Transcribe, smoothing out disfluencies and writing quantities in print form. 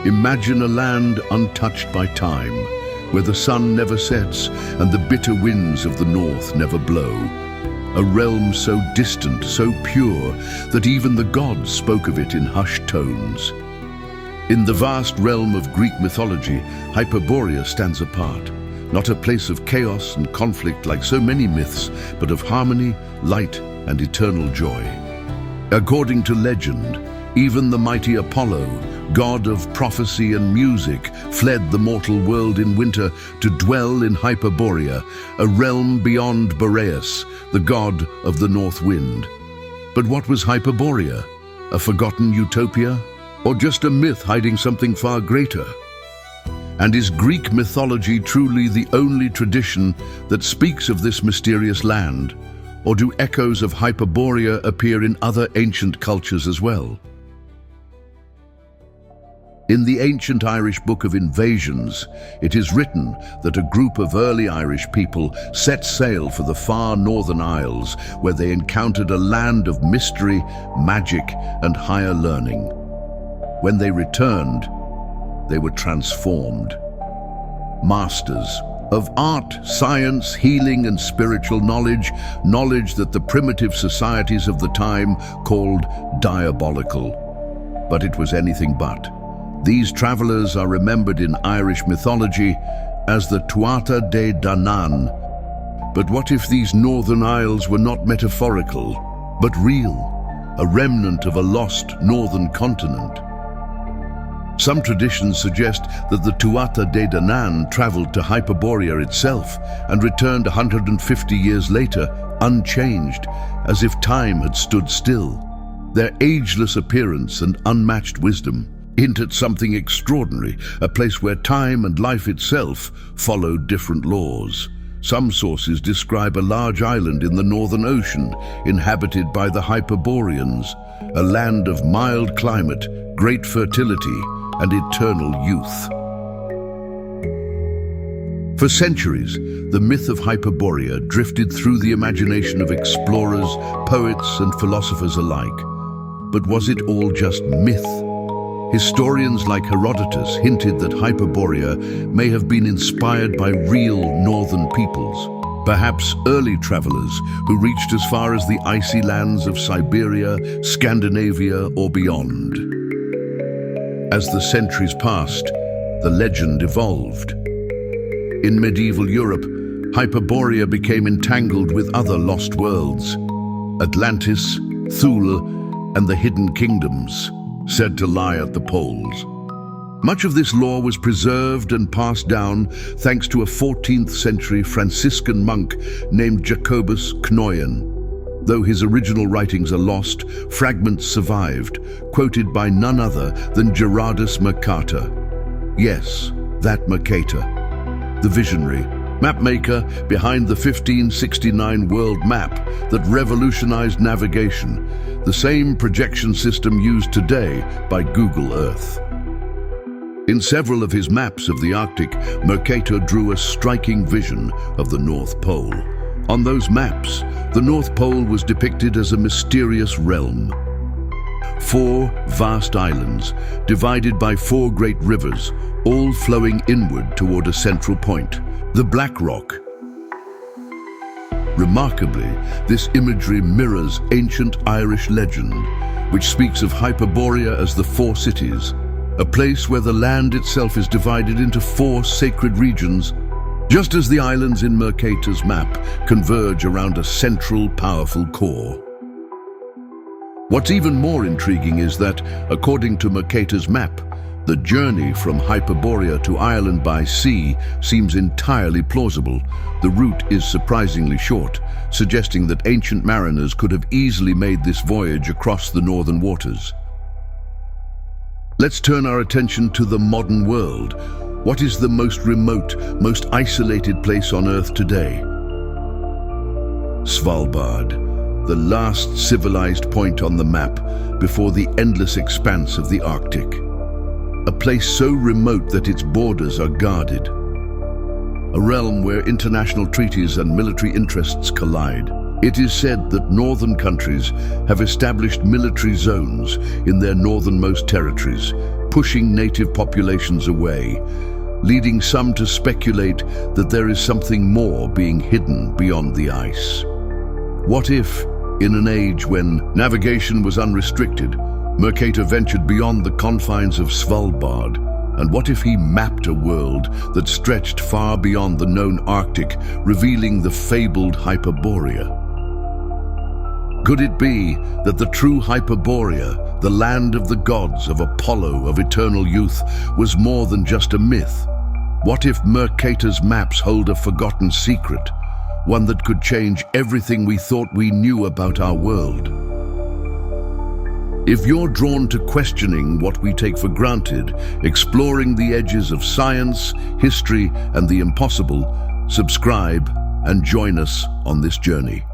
Imagine a land untouched by time, where the sun never sets and the bitter winds of the north never blow. A realm so distant, so pure, that even the gods spoke of it in hushed tones. In the vast realm of Greek mythology, Hyperborea stands apart. Not a place of chaos and conflict like so many myths, but of harmony, light, and eternal joy. According to legend, even the mighty Apollo, god of prophecy and music, fled the mortal world in winter to dwell in Hyperborea, a realm beyond Boreas, the god of the north wind. But what was Hyperborea? A forgotten utopia? Or just a myth hiding something far greater? And is Greek mythology truly the only tradition that speaks of this mysterious land? Or do echoes of Hyperborea appear in other ancient cultures as well? In the ancient Irish Book of Invasions, it is written that a group of early Irish people set sail for the far northern isles, where they encountered a land of mystery, magic, and higher learning. When they returned, they were transformed. Masters of art, science, healing, and spiritual knowledge that the primitive societies of the time called diabolical. But it was anything but. These travelers are remembered in Irish mythology as the Tuatha Dé Danann. But what if these northern isles were not metaphorical, but real, a remnant of a lost northern continent? Some traditions suggest that the Tuatha Dé Danann traveled to Hyperborea itself and returned 150 years later, unchanged, as if time had stood still. Their ageless appearance and unmatched wisdom hint at something extraordinary, a place where time and life itself followed different laws. Some sources describe a large island in the Northern Ocean, inhabited by the Hyperboreans, a land of mild climate, great fertility, and eternal youth. For centuries, the myth of Hyperborea drifted through the imagination of explorers, poets, and philosophers alike. But was it all just myth? Historians like Herodotus hinted that Hyperborea may have been inspired by real northern peoples, perhaps early travelers who reached as far as the icy lands of Siberia, Scandinavia, or beyond. As the centuries passed, the legend evolved. In medieval Europe, Hyperborea became entangled with other lost worlds: Atlantis, Thule, and the Hidden Kingdoms, said to lie at the poles. Much of this lore was preserved and passed down thanks to a 14th century Franciscan monk named Jacobus Knoyen. Though his original writings are lost, fragments survived, quoted by none other than Gerardus Mercator. Yes, that Mercator, the visionary mapmaker behind the 1569 world map that revolutionized navigation, the same projection system used today by Google Earth. In several of his maps of the Arctic, Mercator drew a striking vision of the North Pole. On those maps, the North Pole was depicted as a mysterious realm. 4 vast islands, divided by 4 great rivers, all flowing inward toward a central point, the Black Rock. Remarkably, this imagery mirrors ancient Irish legend, which speaks of Hyperborea as the 4 cities, a place where the land itself is divided into 4 sacred regions, just as the islands in Mercator's map converge around a central, powerful core. What's even more intriguing is that, according to Mercator's map, the journey from Hyperborea to Ireland by sea seems entirely plausible. The route is surprisingly short, suggesting that ancient mariners could have easily made this voyage across the northern waters. Let's turn our attention to the modern world. What is the most remote, most isolated place on Earth today? Svalbard, the last civilized point on the map before the endless expanse of the Arctic. A place so remote that its borders are guarded. A realm where international treaties and military interests collide. It is said that northern countries have established military zones in their northernmost territories, pushing native populations away, leading some to speculate that there is something more being hidden beyond the ice. What if, in an age when navigation was unrestricted, Mercator ventured beyond the confines of Svalbard? And what if he mapped a world that stretched far beyond the known Arctic, revealing the fabled Hyperborea? Could it be that the true Hyperborea, the land of the gods, of Apollo, of eternal youth, was more than just a myth? What if Mercator's maps hold a forgotten secret, one that could change everything we thought we knew about our world? If you're drawn to questioning what we take for granted, exploring the edges of science, history, and the impossible, subscribe and join us on this journey.